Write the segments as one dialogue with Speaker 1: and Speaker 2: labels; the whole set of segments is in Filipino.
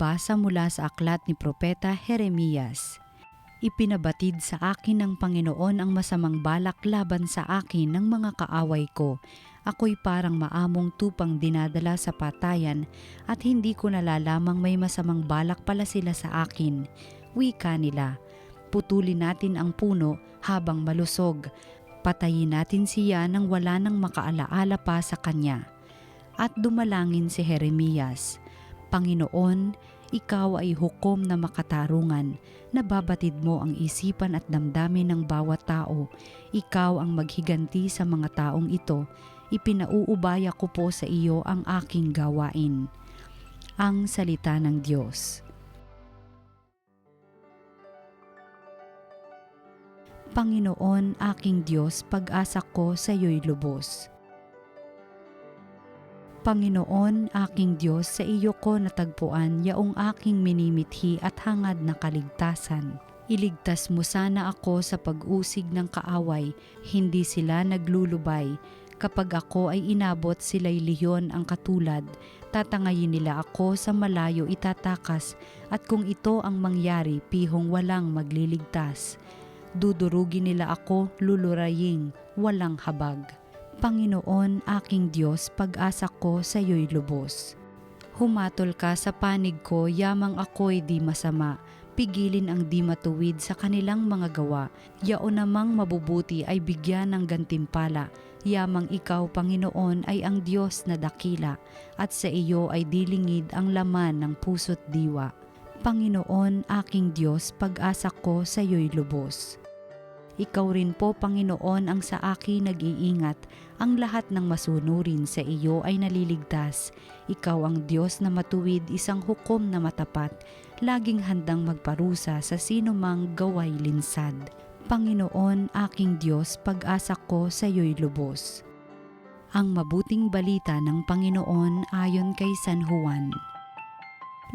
Speaker 1: Pagbasa mula sa aklat ni Propeta Jeremias. Ipinabatid sa akin ng Panginoon ang masamang balak laban sa akin ng mga kaaway ko. Ako'y parang maamong tupang dinadala sa patayan at hindi ko nalalamang may masamang balak pala sila sa akin. Wika nila, putulin natin ang puno habang malusog. Patayin natin siya nang wala nang makaalaala pa sa kanya. At dumalangin si Jeremias, Panginoon, ikaw ay hukom na makatarungan, nababatid mo ang isipan at damdamin ng bawat tao. Ikaw ang maghiganti sa mga taong ito, ipinauubaya ko po sa iyo ang aking gawain. Ang salita ng Diyos. Panginoon, aking Diyos, pag-asa ko sa iyo'y lubos. Panginoon, aking Diyos, sa iyo ko natagpuan yaong aking minimithi at hangad na kaligtasan. Iligtas mo sana ako sa pag-usig ng kaaway, hindi sila naglulubay. Kapag ako ay inabot, sila'y leon ang katulad. Tatangayin nila ako sa malayo itatakas, at kung ito ang mangyari, pihong walang magliligtas. Dudurugin nila ako, luluraying, walang habag. Panginoon, aking Diyos, pag-asa ko sa iyo'y lubos. Humatol ka sa panig ko, yamang ako'y di masama. Pigilin ang di matuwid sa kanilang mga gawa. Yaon namang mabubuti ay bigyan ng gantimpala. Yamang ikaw, Panginoon, ay ang Diyos na dakila, at sa iyo ay dilingid ang laman ng puso't diwa. Panginoon, aking Diyos, pag-asa ko sa iyo'y lubos. Ikaw rin po, Panginoon, ang sa akin nag-iingat. Ang lahat ng masunurin sa iyo ay naliligtas. Ikaw ang Diyos na matuwid, isang hukom na matapat, laging handang magparusa sa sino mang gaway linsad. Panginoon, aking Diyos, pag-asa ko sa iyo'y lubos. Ang mabuting balita ng Panginoon ayon kay San Juan.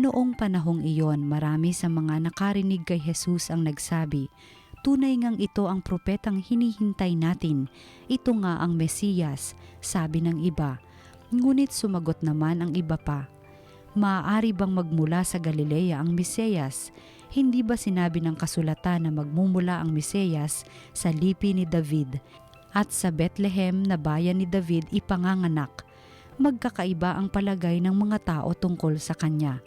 Speaker 1: Noong panahong iyon, marami sa mga nakarinig kay Jesus ang nagsabi, tunay ngang ito ang propetang hinihintay natin. Ito nga ang Mesiyas, sabi ng iba. Ngunit sumagot naman ang iba pa. Maaari bang magmula sa Galilea ang Mesiyas? Hindi ba sinabi ng kasulatan na magmumula ang Mesiyas sa lipi ni David at sa Bethlehem na bayan ni David ipanganganak? Magkakaiba ang palagay ng mga tao tungkol sa kanya.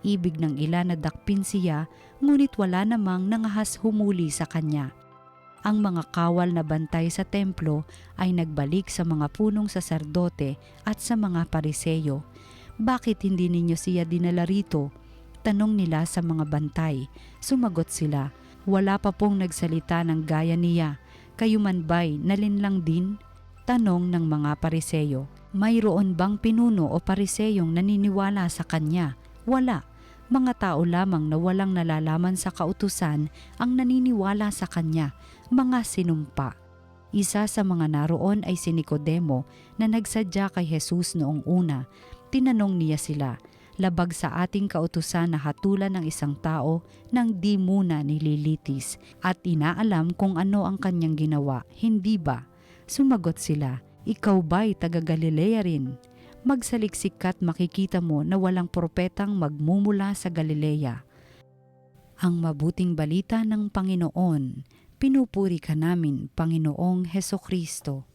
Speaker 1: Ibig ng ilan na dakpin siya, ngunit wala namang nangahas humuli sa kanya. Ang mga kawal na bantay sa templo ay nagbalik sa mga punong saserdote at sa mga pariseyo. Bakit hindi ninyo siya dinala rito? Tanong nila sa mga bantay. Sumagot sila, wala pa pong nagsalita ng gaya niya. Kayo man ba'y nalinlang din? Tanong ng mga pariseyo. Mayroon bang pinuno o pariseyong naniniwala sa kanya? Wala. Mga tao lamang na walang nalalaman sa kautusan ang naniniwala sa kanya, mga sinumpa. Isa sa mga naroon ay si Nicodemo na nagsadya kay Jesus noong una. Tinanong niya sila, labag sa ating kautusan na hatulan ng isang tao nang di muna nililitis at inaalam kung ano ang kanyang ginawa, hindi ba? Sumagot sila, ikaw ba'y taga Galilea rin? Magsaliksik ka't makikita mo na walang propetang magmumula sa Galilea. Ang mabuting balita ng Panginoon, pinupuri ka namin, Panginoong Hesukristo.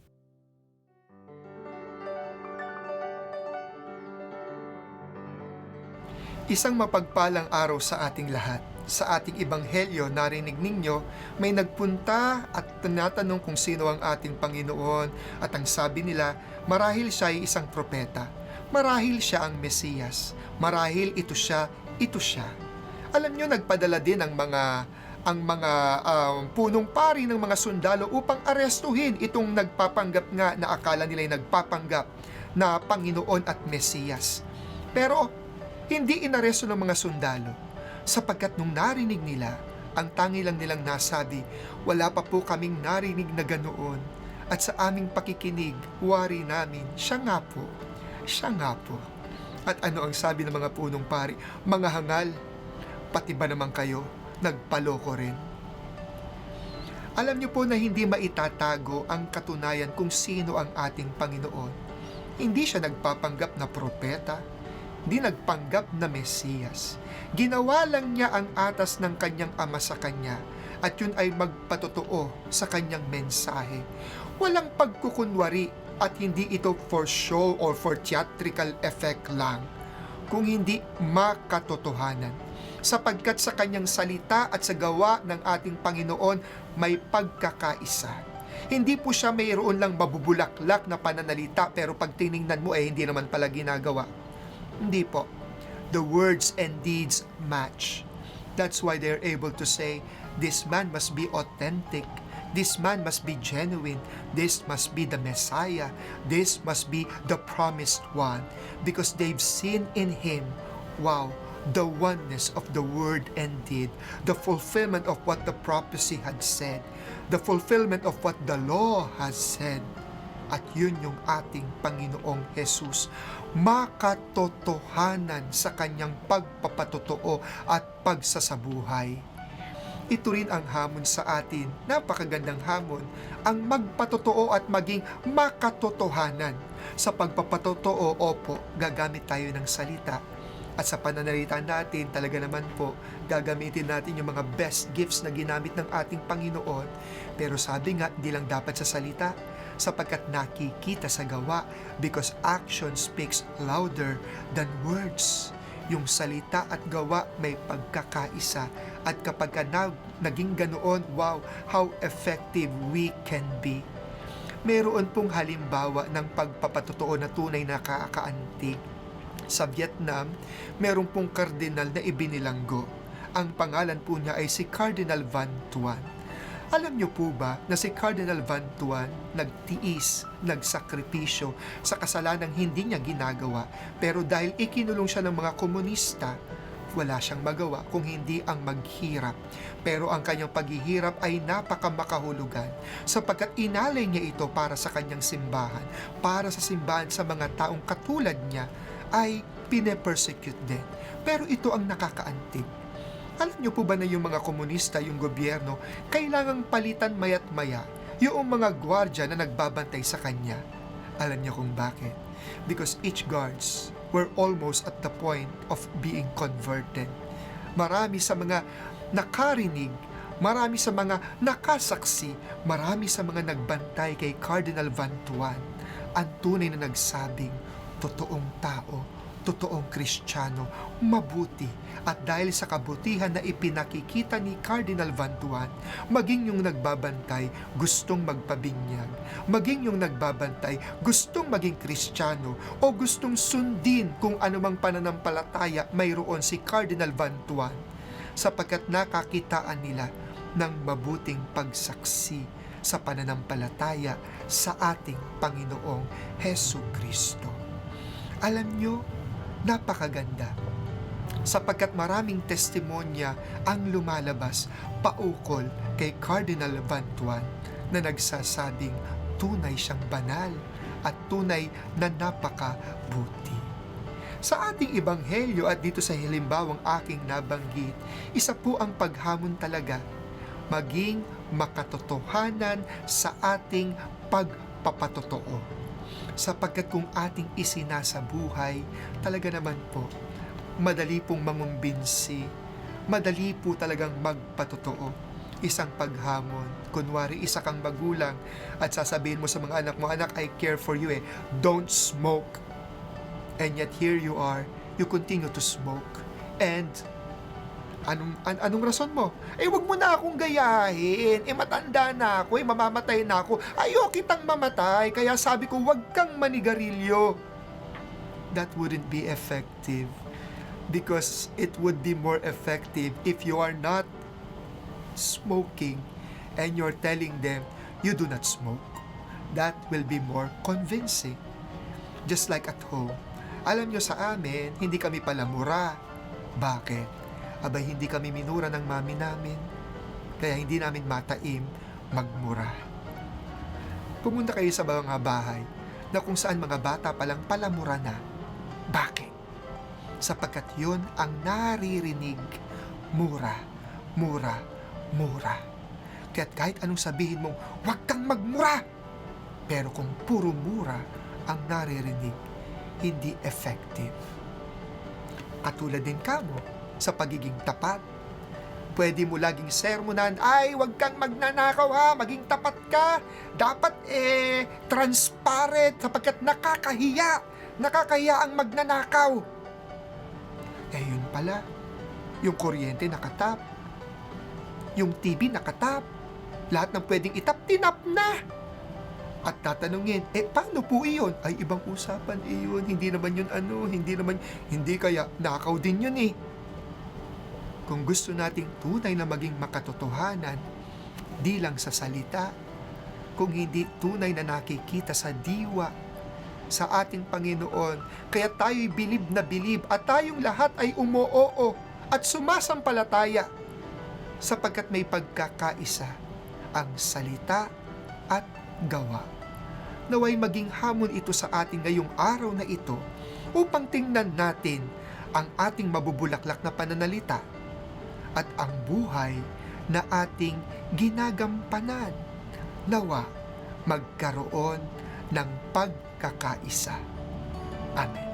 Speaker 2: Isang mapagpalang araw sa ating lahat. Sa ating ebanghelyo, narinig ninyo, may nagpunta at tinatanong kung sino ang ating Panginoon at ang sabi nila, marahil siya ay isang propeta. Marahil siya ang Mesiyas. Marahil ito siya, ito siya. Alam nyo, nagpadala din ang mga punong pari ng mga sundalo upang arestuhin itong nagpapanggap nga na akala nila'y nagpapanggap na Panginoon at Mesiyas. Pero hindi inaresto ng mga sundalo sapagkat nung narinig nila, ang tangi lang nilang nasabi, wala pa po kaming narinig na ganoon at sa aming pakikinig, wari namin, siya nga po. Siya nga po. At ano ang sabi ng mga punong pari? Mga hangal, pati ba naman kayo nagpaloko rin? Alam niyo po na hindi maitatago ang katunayan kung sino ang ating Panginoon. Hindi siya nagpapanggap na propeta. di nagpanggap na Mesiyas. Ginawa lang niya ang atas ng kanyang ama sa kanya at yun ay magpatotoo sa kanyang mensahe. Walang pagkukunwari at hindi ito for show or for theatrical effect lang, kung hindi makatotohanan. Sapagkat sa kanyang salita at sa gawa ng ating Panginoon may pagkakaisa. Hindi po siya mayroon lang mabubulaklak na pananalita pero pag tiningnan mo hindi naman pala ginagawa. Hindi po. The words and deeds match. That's why they're able to say, this man must be authentic. This man must be genuine. This must be the Messiah. This must be the promised one. Because they've seen in him, wow, the oneness of the word and deed, the fulfillment of what the prophecy had said, the fulfillment of what the law has said. At yun yung ating Panginoong Jesus, makatotohanan sa kanyang pagpapatotoo at pagsasabuhay. Ito rin ang hamon sa atin, napakagandang hamon, ang magpatotoo at maging makatotohanan. Sa pagpapatotoo, opo, gagamit tayo ng salita. At sa pananalita natin, talaga naman po, gagamitin natin yung mga best gifts na ginamit ng ating Panginoon. Pero sabi nga, di lang dapat sa salita, sapagkat nakikita sa gawa, because action speaks louder than words. Yung salita at gawa may pagkakaisa. At kapag naging ganoon, wow, how effective we can be. Meron pong halimbawa ng pagpapatotoo na tunay na kakaantig. Sa Vietnam, meron pong kardinal na ibinilanggo. Ang pangalan po niya ay si Cardinal Van Tuan. Alam niyo po ba na si Cardinal Van Tuan nagtiis, nagsakripisyo sa kasalanang hindi niya ginagawa, pero dahil ikinulong siya ng mga komunista, wala siyang magawa kung hindi ang maghirap. Pero ang kanyang paghihirap ay napakamakahulugan sapagkat inalay niya ito para sa kanyang simbahan, para sa simbahan sa mga taong katulad niya ay pine-persecute din. Pero ito ang nakakaantig. Alam niyo po ba na yung mga komunista, yung gobyerno, kailangang palitan maya't maya yung mga gwardya na nagbabantay sa kanya? Alam niyo kung bakit? Because each guards were almost at the point of being converted. Marami sa mga nakarinig, marami sa mga nakasaksi, marami sa mga nagbantay kay Cardinal Van Tuan, ang tunay na nagsabing, totoong tao, totoong Kristiyano, mabuti. At dahil sa kabutihan na ipinakikita ni Cardinal Van Tuan, maging yung nagbabantay, gustong magpabinyag. Maging yung nagbabantay, gustong maging Kristiyano o gustong sundin kung anumang pananampalataya mayroon si Cardinal Van Tuan, sapagkat nakakitaan nila ng mabuting pagsaksi sa pananampalataya sa ating Panginoong Hesu Kristo. Alam nyo, napakaganda sapagkat maraming testimonya ang lumalabas paukol kay Cardinal Van Tuan na nagsasabing tunay siyang banal at tunay na napakabuti. Sa ating ebanghelyo at dito sa halimbawang aking nabanggit, isa po ang paghamon talaga, maging makatotohanan sa ating pagpapatotoo. Sapagkat kung ating isinasabuhay, talaga naman po, madali pong mangumbinsi, madali po talagang magpatotoo. Isang paghamon, kunwari isa kang magulang at sasabihin mo sa mga anak mo, anak, I care for you don't smoke. And yet here you are, you continue to smoke. And anong rason mo? Wag mo na akong gayahin. Matanda na ako, mamamatay na ako. Ayaw kitang mamatay, kaya sabi ko, wag kang manigarilyo. That wouldn't be effective. Because it would be more effective if you are not smoking and you're telling them you do not smoke. That will be more convincing. Just like at home. Alam nyo sa amin, hindi kami palamura. Bakit? Abay, hindi kami minura ng mami namin. Kaya hindi namin mataim magmura. Pumunta kayo sa mga bahay na kung saan mga bata palang palamura na. Bakit? Sapagkat yun ang naririnig, mura, mura, mura. Kaya't kahit anong sabihin mong, huwag kang magmura! Pero kung puro mura ang naririnig, hindi effective. Katulad din kamo sa pagiging tapat. Pwede mo laging sermonan, ay, wag kang magnanakaw ha, maging tapat ka. Dapat transparent sapagkat nakakahiya. Nakakahiya ang magnanakaw. Yun pala, yung kuryente nakatap. Yung TV nakatap. Lahat ng pwedeng itap, tinap na. At tatanungin, paano po iyon? Ay, ibang usapan iyon. Hindi naman yun hindi kaya nakaw din yun eh. Kung gusto nating tunay na maging makatotohanan, di lang sa salita, kung hindi tunay na nakikita sa diwa, sa ating Panginoon, kaya tayo'y bilib na bilib at tayong lahat ay umuoo at sumasampalataya sapagkat may pagkakaisa ang salita at gawa. Naway maging hamon ito sa ating ngayong araw na ito upang tingnan natin ang ating mabubulaklak na pananalita at ang buhay na ating ginagampanan. Nawa magkaroon ng pagkakaisa. Amen.